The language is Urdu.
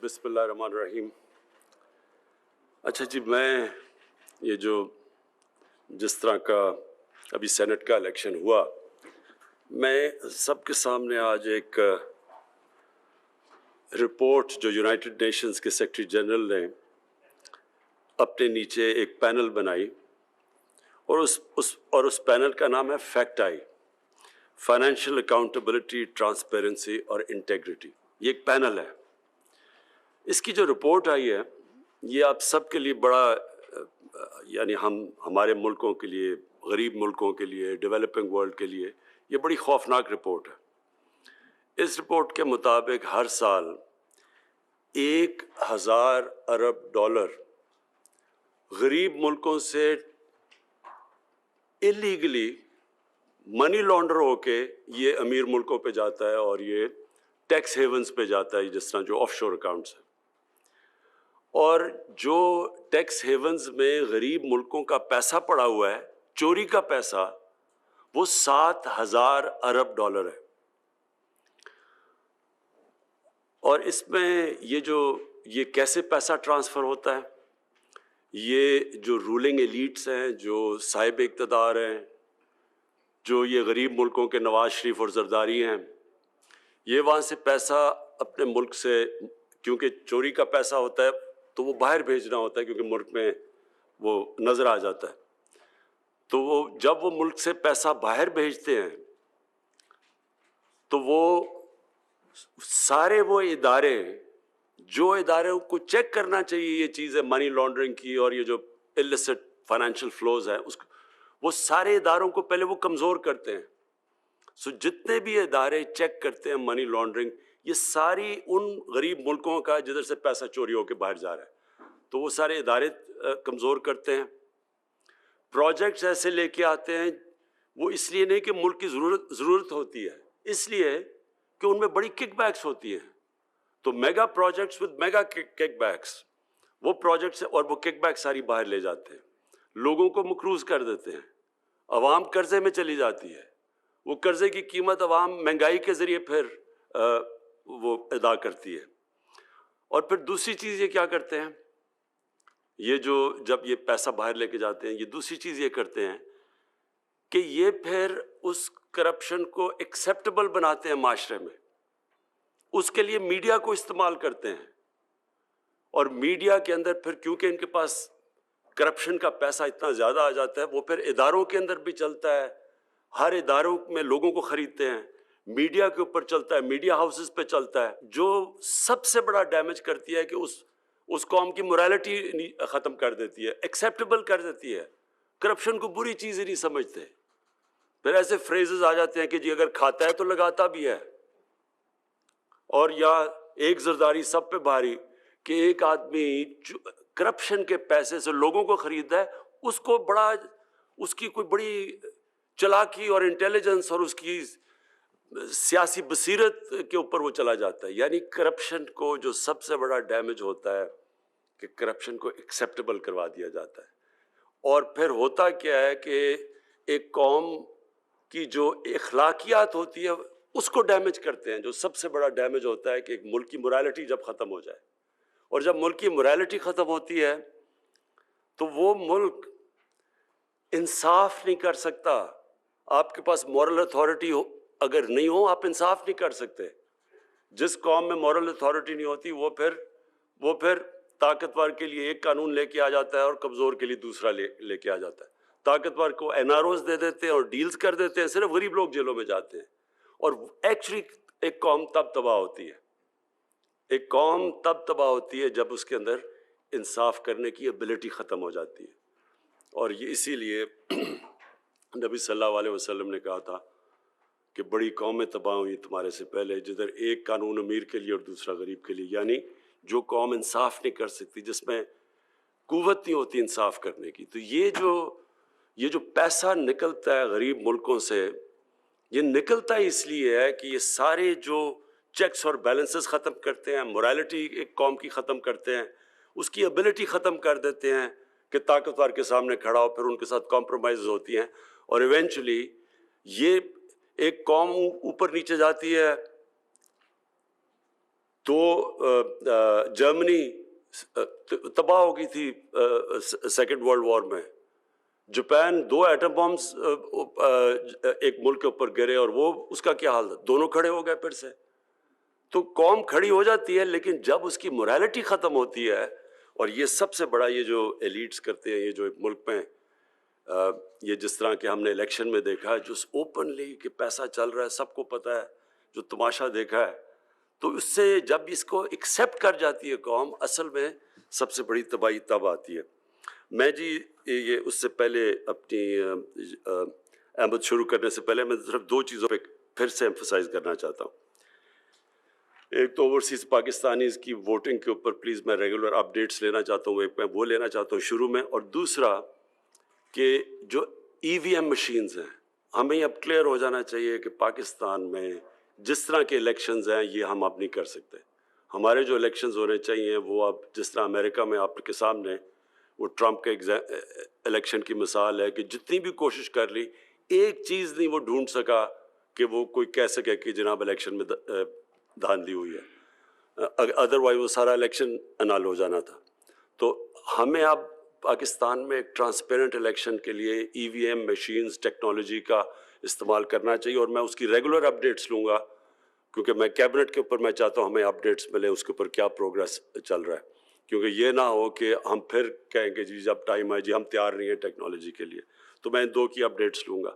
بسم اللہ الرحمن الرحیم. اچھا جی، میں یہ جو جس طرح کا ابھی سینٹ کا الیکشن ہوا، میں سب کے سامنے آج ایک رپورٹ جو یونائٹڈ نیشنز کے سیکرٹری جنرل نے اپنے نیچے ایک پینل بنائی، اور اس پینل کا نام ہے fact I, financial accountability, transparency اور انٹیگریٹی. یہ ایک پینل ہے. اس کی جو رپورٹ آئی ہے یہ آپ سب کے لیے بڑا، یعنی ہمارے ملکوں کے لیے، غریب ملکوں کے لیے، ڈیولپنگ ورلڈ کے لیے یہ بڑی خوفناک رپورٹ ہے. اس رپورٹ کے مطابق ہر سال 1,000 ارب ڈالر غریب ملکوں سے اللیگلی منی لانڈر ہو کے یہ امیر ملکوں پہ جاتا ہے، اور یہ ٹیکس ہیونز پہ جاتا ہے، جس طرح جو آف شور اکاؤنٹس ہیں. اور جو ٹیکس ہیونز میں غریب ملکوں کا پیسہ پڑا ہوا ہے، چوری کا پیسہ، وہ 7,000 ارب ڈالر ہے. اور اس میں یہ کیسے پیسہ ٹرانسفر ہوتا ہے؟ یہ جو رولنگ ایلیٹس ہیں، جو صاحب اقتدار ہیں، جو یہ غریب ملکوں کے نواز شریف اور زرداری ہیں، یہ وہاں سے پیسہ اپنے ملک سے، کیونکہ چوری کا پیسہ ہوتا ہے تو وہ باہر بھیجنا ہوتا ہے، کیونکہ ملک میں وہ نظر آ جاتا ہے. تو جب وہ ملک سے پیسہ باہر بھیجتے ہیں تو وہ سارے وہ ادارے جو اداروں کو چیک کرنا چاہیے یہ چیزیں منی لانڈرنگ کی اور یہ جو illicit فائنینشیل فلوز ہیں، وہ سارے اداروں کو پہلے وہ کمزور کرتے ہیں. جتنے بھی ادارے چیک کرتے ہیں منی لانڈرنگ، یہ ساری ان غریب ملکوں کا جدھر سے پیسہ چوری ہو کے باہر جا رہا ہے، تو وہ سارے ادارے کمزور کرتے ہیں. پروجیکٹس ایسے لے کے آتے ہیں، وہ اس لیے نہیں کہ ملک کی ضرورت ہوتی ہے، اس لیے کہ ان میں بڑی کک بیکس ہوتی ہیں. تو mega projects with mega kickbacks, وہ پروجیکٹس اور وہ کک بیک ساری باہر لے جاتے ہیں، لوگوں کو مقروض کر دیتے ہیں، عوام قرضے میں چلی جاتی ہے. وہ قرضے کی قیمت عوام مہنگائی کے ذریعے پھر وہ ادا کرتی ہے. اور پھر دوسری چیز یہ کیا کرتے ہیں، یہ جو جب یہ پیسہ باہر لے کے جاتے ہیں، یہ دوسری چیز یہ کرتے ہیں کہ یہ پھر اس کرپشن کو ایکسیپٹیبل بناتے ہیں معاشرے میں. اس کے لیے میڈیا کو استعمال کرتے ہیں، اور میڈیا کے اندر پھر کیونکہ ان کے پاس کرپشن کا پیسہ اتنا زیادہ آ جاتا ہے، وہ پھر اداروں کے اندر بھی چلتا ہے، ہر اداروں میں لوگوں کو خریدتے ہیں، میڈیا کے اوپر چلتا ہے، میڈیا ہاؤسز پہ چلتا ہے، جو سب سے بڑا ڈیمیج کرتی ہے کہ اس قوم کی morality ختم کر دیتی ہے، ایکسیپٹیبل کر دیتی ہے. کرپشن کو بری چیز ہی نہیں سمجھتے. پھر ایسے فریزز آ جاتے ہیں کہ جی اگر کھاتا ہے تو لگاتا بھی ہے، اور یا ایک زرداری سب پہ بھاری، کہ ایک آدمی کرپشن کے پیسے سے لوگوں کو خریدتا ہے، اس کی کوئی بڑی چلاکی اور انٹیلیجنس اور اس کی سیاسی بصیرت کے اوپر وہ چلا جاتا ہے. یعنی کرپشن کو جو سب سے بڑا ڈیمیج ہوتا ہے کہ کرپشن کو ایکسیپٹیبل کروا دیا جاتا ہے. اور پھر ہوتا کیا ہے کہ ایک قوم کی جو اخلاقیات ہوتی ہے اس کو ڈیمیج کرتے ہیں. جو سب سے بڑا ڈیمیج ہوتا ہے کہ ایک ملک کی morality جب ختم ہو جائے، اور جب ملک کی morality ختم ہوتی ہے تو وہ ملک انصاف نہیں کر سکتا. آپ کے پاس مورل اتھارٹی اگر نہیں ہو، آپ انصاف نہیں کر سکتے. جس قوم میں مورل اتھارٹی نہیں ہوتی، وہ پھر طاقتور کے لیے ایک قانون لے کے آ جاتا ہے اور کمزور کے لیے دوسرا لے کے آ جاتا ہے. طاقتور کو NROs دے دیتے ہیں اور ڈیلز کر دیتے ہیں، صرف غریب لوگ جیلوں میں جاتے ہیں. اور ایکچولی ایک قوم تب تباہ ہوتی ہے، ایک قوم تب تباہ ہوتی ہے جب اس کے اندر انصاف کرنے کی ایبلٹی ختم ہو جاتی ہے. اور یہ اسی لیے نبی صلی اللہ علیہ وسلم نے کہا تھا کہ بڑی قومیں تباہ ہوئی تمہارے سے پہلے، جدھر ایک قانون امیر کے لیے اور دوسرا غریب کے لیے. یعنی جو قوم انصاف نہیں کر سکتی، جس میں قوت نہیں ہوتی انصاف کرنے کی. تو یہ جو پیسہ نکلتا ہے غریب ملکوں سے، یہ نکلتا اس لیے ہے کہ یہ سارے جو چیکس اور بیلنسز ختم کرتے ہیں، morality ایک قوم کی ختم کرتے ہیں، اس کی ابیلٹی ختم کر دیتے ہیں کہ طاقتور کے سامنے کھڑا ہو، پھر ان کے ساتھ کمپرومائز ہوتی ہیں، اور ایونچولی یہ ایک قوم اوپر نیچے جاتی ہے تو جرمنی تباہ ہو گئی تھی سیکنڈ ورلڈ وار میں. جاپان 2 ایٹم بمز ایک ملک کے اوپر گرے اور وہ اس کا کیا حال تھا, دونوں کھڑے ہو گئے پھر سے. تو قوم کھڑی ہو جاتی ہے, لیکن جب اس کی morality ختم ہوتی ہے, اور یہ سب سے بڑا یہ جو ایلیٹس کرتے ہیں, یہ جو ایک ملک میں یہ جس طرح کہ ہم نے الیکشن میں دیکھا ہے, جو اوپنلی کہ پیسہ چل رہا ہے, سب کو پتہ ہے, جو تماشا دیکھا ہے, تو اس سے جب اس کو ایکسیپٹ کر جاتی ہے قوم, اصل میں سب سے بڑی تباہی تب آتی ہے. میں جی یہ اس سے پہلے اپنی احمد شروع کرنے سے پہلے میں صرف 2 چیزوں پہ پھر سے ایمفسائز کرنا چاہتا ہوں. ایک تو اوورسیز پاکستانیز کی ووٹنگ کے اوپر پلیز میں ریگولر اپڈیٹس لینا چاہتا ہوں, ایک میں وہ لینا چاہتا ہوں شروع میں, اور دوسرا کہ جو EVM مشینز ہیں, ہمیں اب کلیئر ہو جانا چاہیے کہ پاکستان میں جس طرح کے الیکشنز ہیں یہ ہم اب نہیں کر سکتے. ہمارے جو الیکشنز ہونے چاہیے وہ اب جس طرح امریکہ میں آپ کے سامنے وہ ٹرمپ کے الیکشن کی مثال ہے کہ جتنی بھی کوشش کر لی, ایک چیز نہیں وہ ڈھونڈ سکا کہ وہ کوئی کہہ سکے کہ جناب الیکشن میں دھاندلی ہوئی ہے, ادروائز وہ سارا الیکشن انال ہو جانا تھا. تو ہمیں اب پاکستان میں ایک ٹرانسپیرنٹ الیکشن کے لیے EVM مشینز ٹیکنالوجی کا استعمال کرنا چاہیے, اور میں اس کی ریگولر اپڈیٹس لوں گا, کیونکہ میں کیبنٹ کے اوپر میں چاہتا ہوں ہمیں اپڈیٹس ملیں اس کے اوپر کیا پروگریس چل رہا ہے, کیونکہ یہ نہ ہو کہ ہم پھر کہیں کہ جی جب ٹائم آئے جی ہم تیار نہیں ہیں ٹیکنالوجی کے لیے. تو میں ان 2 کی اپڈیٹس لوں گا.